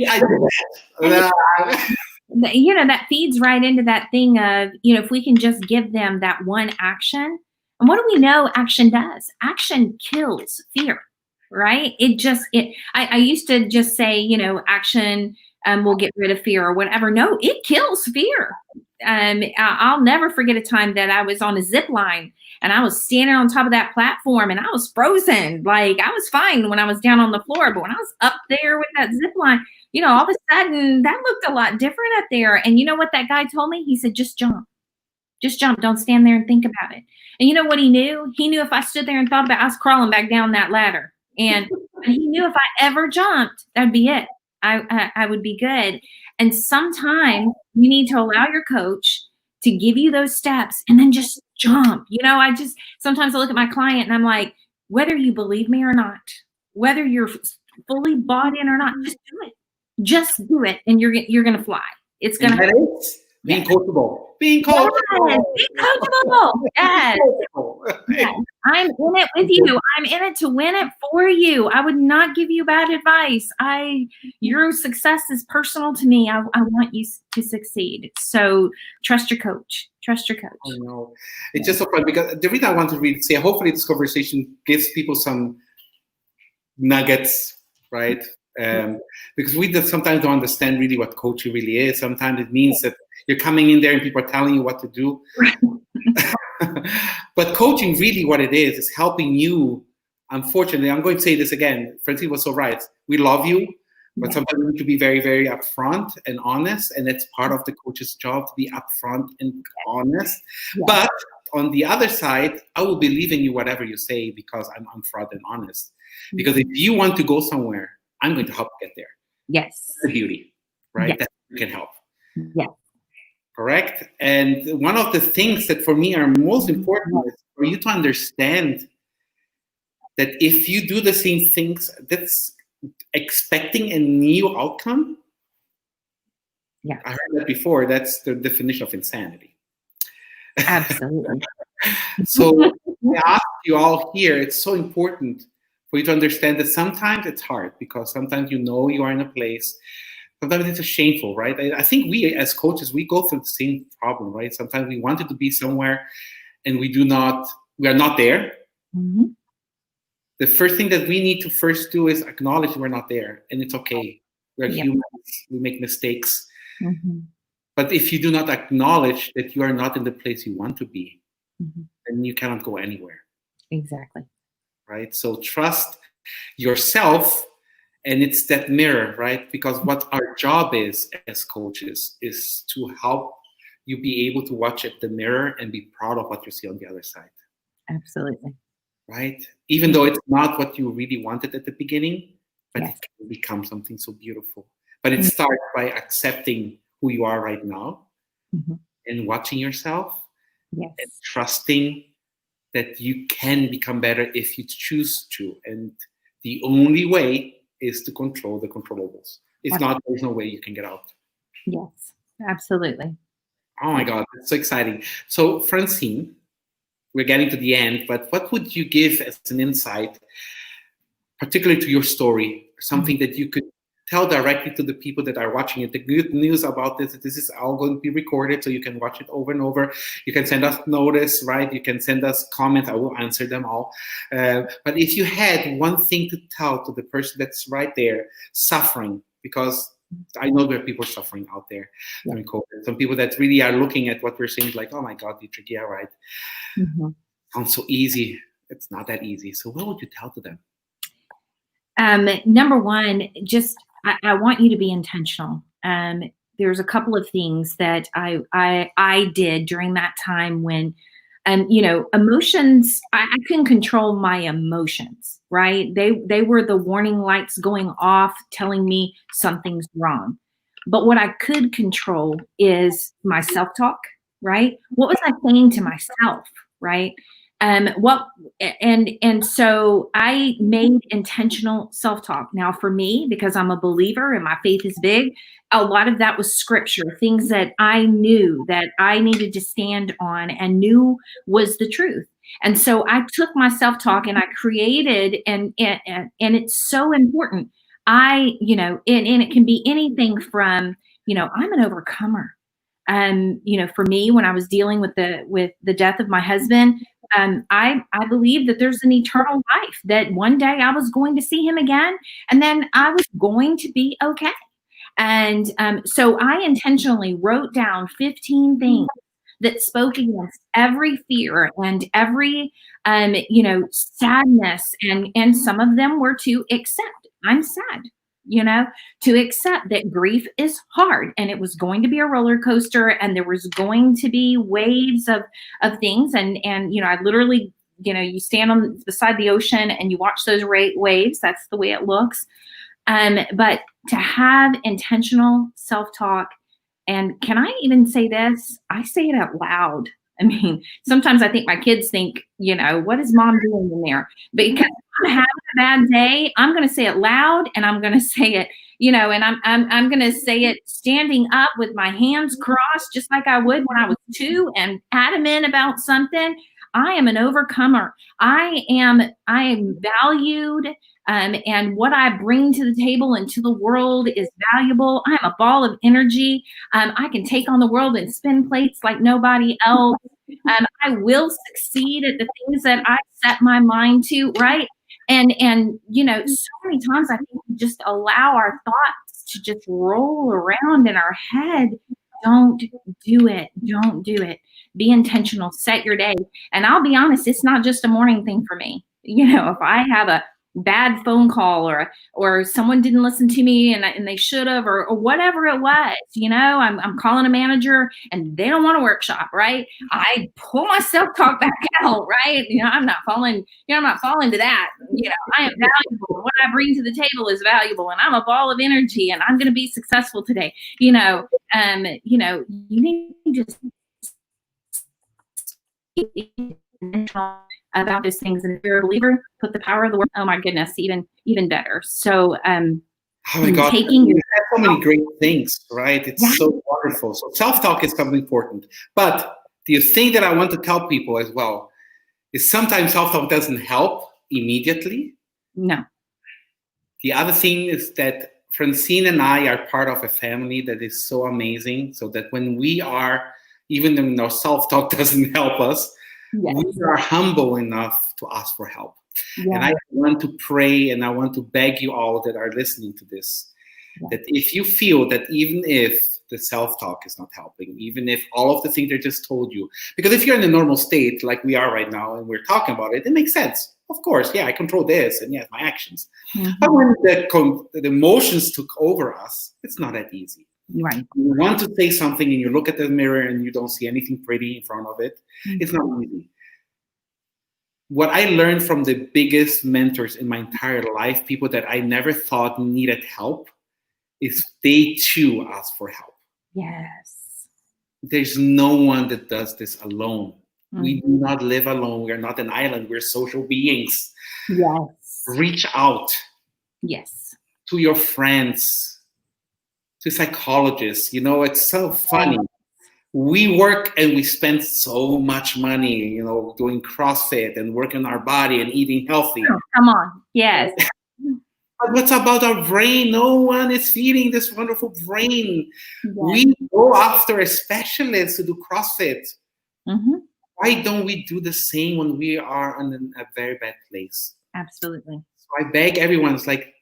I did that. That feeds right into that thing of, if we can just give them that one action. And what do we know action does? Action kills fear, right? I used to just say, action will get rid of fear or whatever. No, it kills fear. I'll never forget a time that I was on a zip line and I was standing on top of that platform and I was frozen. Like, I was fine when I was down on the floor, but when I was up there with that zip line, all of a sudden that looked a lot different up there. And you know what that guy told me? He said, just jump. Just jump. Don't stand there and think about it. And you know what he knew? He knew if I stood there and thought about it, I was crawling back down that ladder. And he knew if I ever jumped, that'd be it. I would be good. And sometimes you need to allow your coach to give you those steps and then just jump. Sometimes I look at my client and I'm like, whether you believe me or not, whether you're fully bought in or not, just do it. Just do it, and you're gonna fly. It's gonna happen. Being coachable. Being coachable. Yes, being coachable. Yes. Yes. I'm in it with you. I'm in it to win it for you. I would not give you bad advice. Your success is personal to me. I want you to succeed. So trust your coach. Trust your coach. I know. It's just so fun because the reason I want to really say, hopefully this conversation gives people some nuggets, right? Because we sometimes don't understand really what coaching really is. Sometimes it means that you're coming in there and people are telling you what to do. But coaching, really what it is helping you. Unfortunately, I'm going to say this again. Francine was so right. We love you, but sometimes we need to be very, very upfront and honest. And that's part of the coach's job, to be upfront and honest. Yeah. But on the other side, I will believe in you whatever you say because I'm upfront and honest. Because if you want to go somewhere, I'm going to help you get there. Yes. That's the beauty, right? Yes. That you can help. Yes. Correct? And one of the things that for me are most important is for you to understand that if you do the same things, that's expecting a new outcome. Yeah. I heard that before. That's the definition of insanity. Absolutely. So I ask you all here, it's so important for you to understand that sometimes it's hard because sometimes you are in a place, sometimes it's shameful, right? I think we as coaches, we go through the same problem, right? Sometimes we wanted to be somewhere and we are not there. Mm-hmm. The first thing that we need to first do is acknowledge we're not there, and it's okay. We're humans, we make mistakes. Mm-hmm. But if you do not acknowledge that you are not in the place you want to be, then you cannot go anywhere. Exactly. Right? So trust yourself, and it's that mirror, right? Because what our job is as coaches is to help you be able to watch at the mirror and be proud of what you see on the other side. Absolutely. Right? Even though it's not what you really wanted at the beginning, but it can become something so beautiful. But it starts by accepting who you are right now and watching yourself and trusting that you can become better if you choose to. And the only way is to control the controllables. If not, there's no way you can get out. Yes, absolutely. Oh my God, that's so exciting. So Francine, we're getting to the end, but what would you give as an insight, particularly to your story, something that you could tell directly to the people that are watching it? The good news about this is all going to be recorded, so you can watch it over and over. You can send us notice, right? You can send us comments. I will answer them all. But if you had one thing to tell to the person that's right there suffering, because I know there are people suffering out there during COVID. Some people that really are looking at what we're saying like, oh my God, Dietrich, yeah, right. Sounds so easy. It's not that easy. So what would you tell to them? Number one, just I want you to be intentional. There's a couple of things that I did during that time when And, emotions, I couldn't control my emotions, right? They were the warning lights going off telling me something's wrong. But what I could control is my self-talk, right? What was I saying to myself, right? What and so I made intentional self-talk. Now for me, because I'm a believer and my faith is big, a lot of that was scripture, things that I knew that I needed to stand on and knew was the truth. And so I took my self-talk and I created, and it's so important. And it can be anything from, I'm an overcomer. For me, when I was dealing with the death of my husband, I believe that there's an eternal life, that one day I was going to see him again, and then I was going to be okay. And so I intentionally wrote down 15 things that spoke against every fear and every, sadness. And some of them were to accept, I'm sad, you know, to accept that grief is hard and it was going to be a roller coaster and there was going to be waves of things. And, I literally, you stand on beside the ocean and you watch those waves. That's the way it looks. But to have intentional self-talk, and can I even say this? I say it out loud. I mean, sometimes I think my kids think, what is mom doing in there? Because I'm having a bad day, I'm going to say it loud, and I'm going to say it, and I'm going to say it standing up with my hands crossed, just like I would when I was 2, and adamant about something. I am an overcomer. I am valued. And what I bring to the table and to the world is valuable. I'm a ball of energy. I can take on the world and spin plates like nobody else. I will succeed at the things that I set my mind to, right? And so many times I think we just allow our thoughts to just roll around in our head. Don't do it. Don't do it. Be intentional. Set your day. And I'll be honest, it's not just a morning thing for me. If I have a bad phone call or someone didn't listen to me and they should have, or whatever it was, I'm calling a manager and they don't want a workshop, right? I pull my self-talk back out, right? I'm not falling to that. I am valuable. What I bring to the table is valuable, and I'm a ball of energy, and I'm going to be successful today. You need to about those things. And if you're a believer, put the power of the word. Oh my goodness, even better. So oh my God, taking you have so many great things, right? It's so wonderful. So self-talk is something important. But the thing that I want to tell people as well is sometimes self-talk doesn't help immediately. No. The other thing is that Francine and I are part of a family that is so amazing. So that when we are, even when our self-talk doesn't help us, we are humble enough to ask for help. And I want to pray and I want to beg you all that are listening to this, that if you feel that even if the self-talk is not helping, even if all of the things I just told you, because if you're in a normal state like we are right now and we're talking about it, it makes sense. Of course, I control this and my actions. Mm-hmm. But when the emotions took over us, it's not that easy. Right. You want to say something and you look at the mirror and you don't see anything pretty in front of it. Mm-hmm. It's not easy. What I learned from the biggest mentors in my entire life, people that I never thought needed help, is they too ask for help. Yes. There's no one that does this alone. Mm-hmm. We do not live alone. We're not an island. We're social beings. Yes. Reach out. Yes. To your friends, to psychologists. It's so funny. We work and we spend so much money, doing CrossFit and working our body and eating healthy. Oh, come on. Yes. But what's about our brain? No one is feeding this wonderful brain. Yes. We go after a specialist to do CrossFit. Mm-hmm. Why don't we do the same when we are in a very bad place? Absolutely. So I beg everyone, it's like,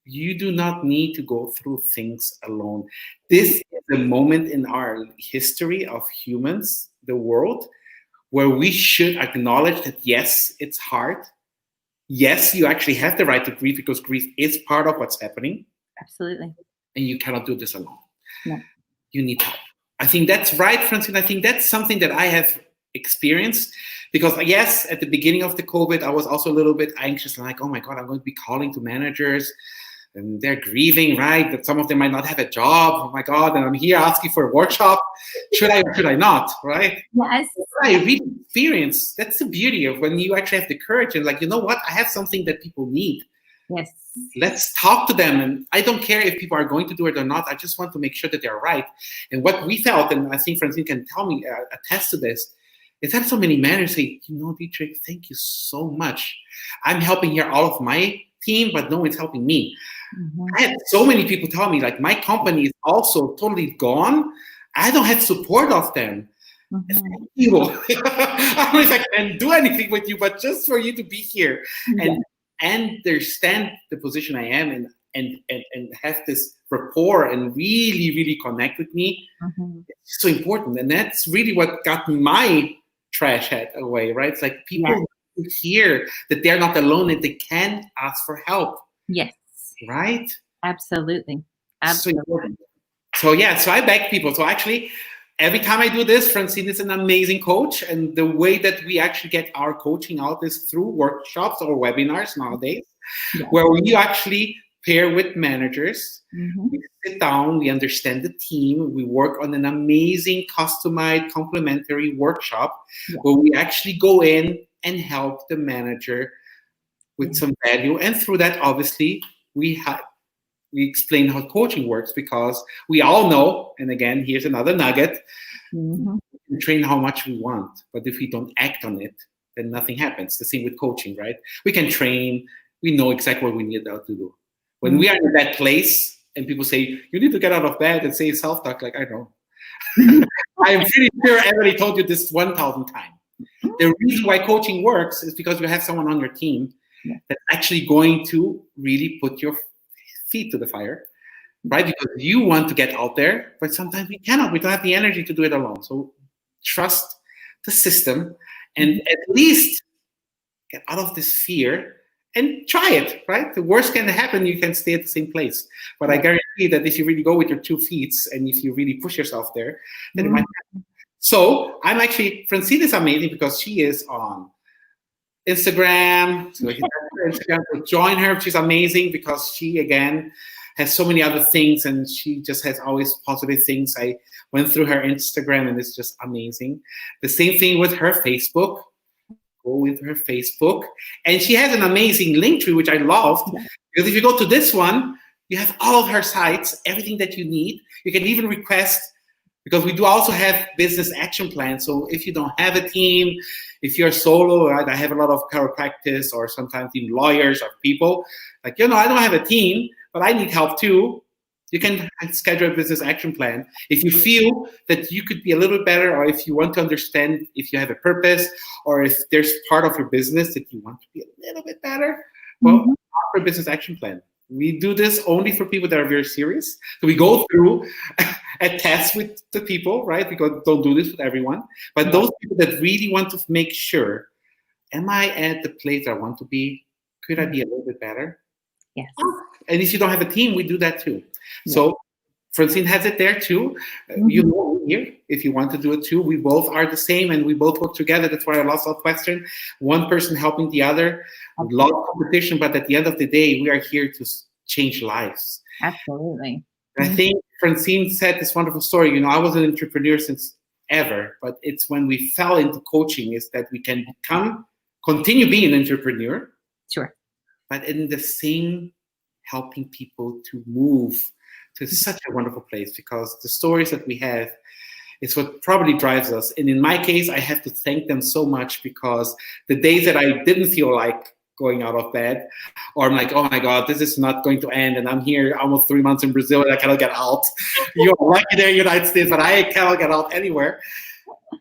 you do not need to go through things alone. This is a moment in our history of humans, the world, where we should acknowledge that, yes, it's hard. Yes, you actually have the right to grieve because grief is part of what's happening. Absolutely. And you cannot do this alone. No. You need help. I think that's right, Francine. I think that's something that I have experience. Because yes, at the beginning of the COVID, I was also a little bit anxious, like, oh my God, I'm going to be calling to managers and they're grieving, right? That some of them might not have a job. Oh my God, and I'm here asking for a workshop. Should I or should I not, right? Yes. I really experience. That's the beauty of when you actually have the courage and like, you know what? I have something that people need. Yes. Let's talk to them. And I don't care if people are going to do it or not. I just want to make sure that they're right. And what we felt, and I think Francine can tell me, attest to this, is that so many managers say, you know, Dietrich, thank you so much. I'm helping here all of my team, but no one's helping me. Mm-hmm. I had so many people tell me, like, my company is also totally gone. I don't have support of them. Mm-hmm. People. I don't know if I can do anything with you, but just for you to be here and understand the position I am and have this rapport and really, really connect with me, it's so important. And that's really what got my trash head away, right? It's like people hear that they're not alone and they can ask for help. Yes. Right? Absolutely. Absolutely. So I beg people. So actually, every time I do this, Francine is an amazing coach. And the way that we actually get our coaching out is through workshops or webinars nowadays, where we actually pair with managers. We sit down, we understand the team, we work on an amazing customized complementary workshop where we actually go in and help the manager with some value. And through that, obviously, we explain how coaching works, because we all know, and again, here's another nugget, we can train how much we want, but if we don't act on it, then nothing happens. The same with coaching, right? We can train, we know exactly what we need to do. When we are in that place and people say, you need to get out of bed and say self-talk, like, I know. I'm pretty sure everybody told you this 1,000 times. The reason why coaching works is because you have someone on your team that's actually going to really put your feet to the fire, right? Because you want to get out there, but sometimes we cannot. We don't have the energy to do it alone. So trust the system and at least get out of this fear and try it, right? The worst can happen, you can stay at the same place. But I guarantee that if you really go with your 2 feet and if you really push yourself there, then it might happen. So I'm actually, Francine is amazing because she is on Instagram. So join her. She's amazing because she, again, has so many other things and she just has always positive things. I went through her Instagram and it's just amazing. The same thing with her Facebook. Go with her Facebook. And she has an amazing link tree, which I loved. Because if you go to this one, you have all of her sites, everything that you need. You can even request, because we do also have business action plans. So if you don't have a team, if you're solo, right? I have a lot of chiropractors or sometimes even lawyers or people like, I don't have a team, but I need help too. You can schedule a business action plan. If you feel that you could be a little better, or if you want to understand if you have a purpose, or if there's part of your business that you want to be a little bit better, well, offer a business action plan. We do this only for people that are very serious. So we go through a test with the people, right? Because don't do this with everyone. But those people that really want to make sure, am I at the place I want to be? Could I be a little bit better? Yes. And if you don't have a team, we do that too. So Francine has it there too. You know, here, if you want to do it too, we both are the same and we both work together. That's why I love Southwestern. One person helping the other. A lot of competition, but at the end of the day, we are here to change lives. Absolutely. And I think Francine said this wonderful story. I was an entrepreneur since ever, but it's when we fell into coaching is that we can continue being an entrepreneur. Sure. But in the same helping people to move to such a wonderful place, because the stories that we have is what probably drives us. And in my case, I have to thank them so much, because the days that I didn't feel like going out of bed, or I'm like, oh my God, this is not going to end, and I'm here almost 3 months in Brazil and I cannot get out. You're lucky there in the United States, but I cannot get out anywhere.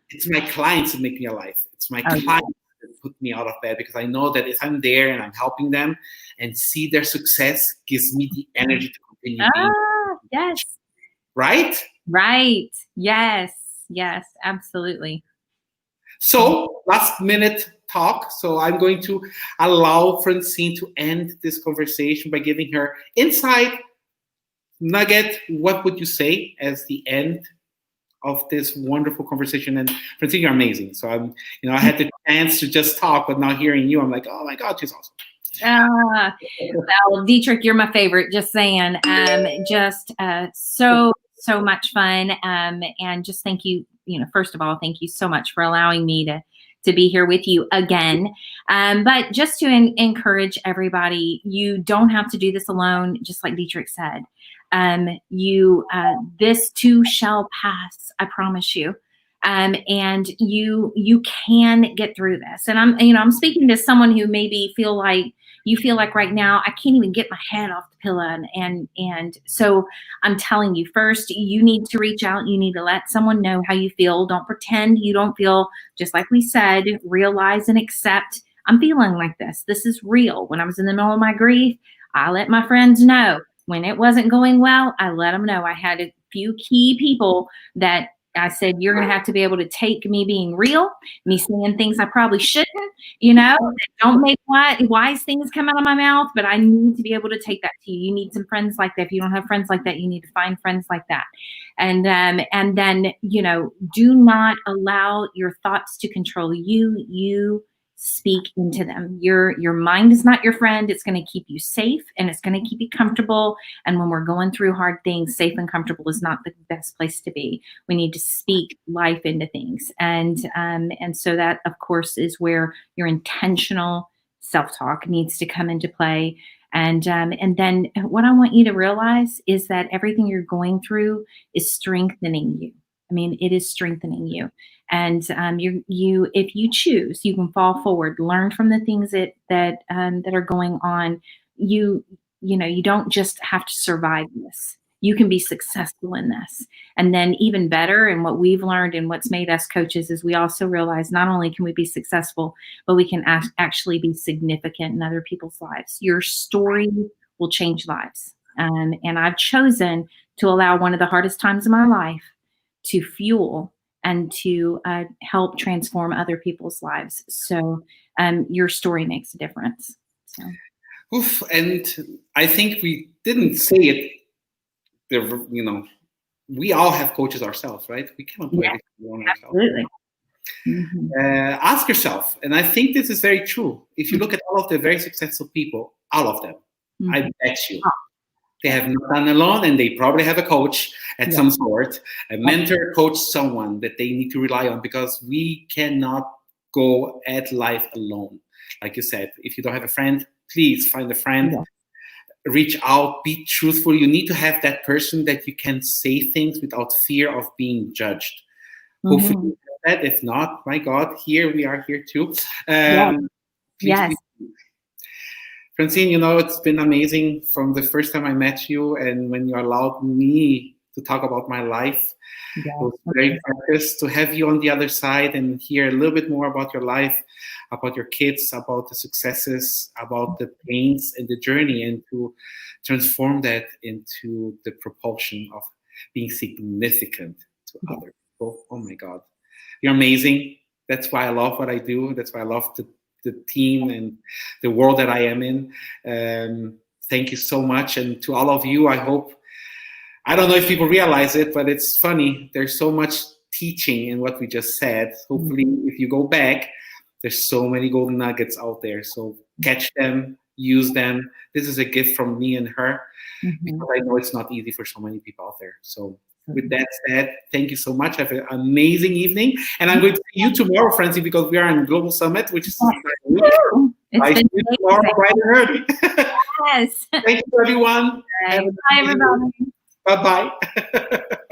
It's my clients that make me alive. It's my clients that put me out of bed, because I know that if I'm there and I'm helping them and see their success, gives me the energy to continue being. Yes. Right? Right. Yes. Yes, absolutely. So last minute talk. So I'm going to allow Francine to end this conversation by giving her insight nugget. What would you say as the end of this wonderful conversation. And Francine, you're amazing. So I had the chance to just talk, but now hearing you, I'm like, oh my God, she's awesome. Well, Dietrich, you're my favorite. Just saying, just so much fun, and just thank you. First of all, thank you so much for allowing me to be here with you again. But just to encourage everybody, you don't have to do this alone. Just like Dietrich said, this too shall pass. I promise you. And you can get through this. And I'm speaking to someone who maybe feel like right now I can't even get my head off the pillow. And so I'm telling you, first, you need to reach out. You need to let someone know how you feel. Don't pretend you don't feel. Just like we said, realize and accept, I'm feeling like this. This is real. When I was in the middle of my grief, I let my friends know. When it wasn't going well, I let them know. I had a few key people that I said, you're going to have to be able to take me being real, me saying things I probably shouldn't, don't make wise things come out of my mouth, but I need to be able to take that to you. You need some friends like that. If you don't have friends like that, you need to find friends like that. And then, do not allow your thoughts to control you. You speak into them. Your mind is not your friend. It's going to keep you safe and it's going to keep you comfortable. And when we're going through hard things, safe and comfortable is not the best place to be. We need to speak life into things. And so that, of course, is where your intentional self-talk needs to come into play. And then what I want you to realize is that everything you're going through is strengthening you. I mean, it is strengthening you. And you, if you choose, you can fall forward, learn from the things that are going on. You don't just have to survive this. You can be successful in this. And then even better, and what we've learned and what's made us coaches is we also realize not only can we be successful, but we can actually be significant in other people's lives. Your story will change lives. And I've chosen to allow one of the hardest times of my life to fuel and to help transform other people's lives. So your story makes a difference. So. Oof, and I think we didn't say it. We all have coaches ourselves, right? We cannot do everything on ourselves. Absolutely. Mm-hmm. Ask yourself, and I think this is very true. If you look at all of the very successful people, all of them, I bet you, they have not done alone, and they probably have a coach at some sort, a mentor, coach, someone that they need to rely on, because we cannot go at life alone. Like you said, if you don't have a friend, please find a friend. Yeah. Reach out, be truthful. You need to have that person that you can say things without fear of being judged. Mm-hmm. Hopefully, that. If not, my God, we are here too. Yes. Francine, it's been amazing from the first time I met you, and when you allowed me to talk about my life. Yeah. It was very precious to have you on the other side and hear a little bit more about your life, about your kids, about the successes, about the pains and the journey, and to transform that into the propulsion of being significant to other people. Oh my God. You're amazing. That's why I love what I do. That's why I love the team and the world that I am in. Thank you so much. And to all of you, I don't know if people realize it, but it's funny. There's so much teaching in what we just said. Hopefully, if you go back, there's so many golden nuggets out there. So catch them, use them. This is a gift from me and her, because I know it's not easy for so many people out there. So with that said, thank you so much. Have an amazing evening. And I'm going to see you tomorrow, Francie, because we are in Global Summit, which is I see you tomorrow bright and early. Yes. Thank you, everyone. Bye, everybody. Bye-bye.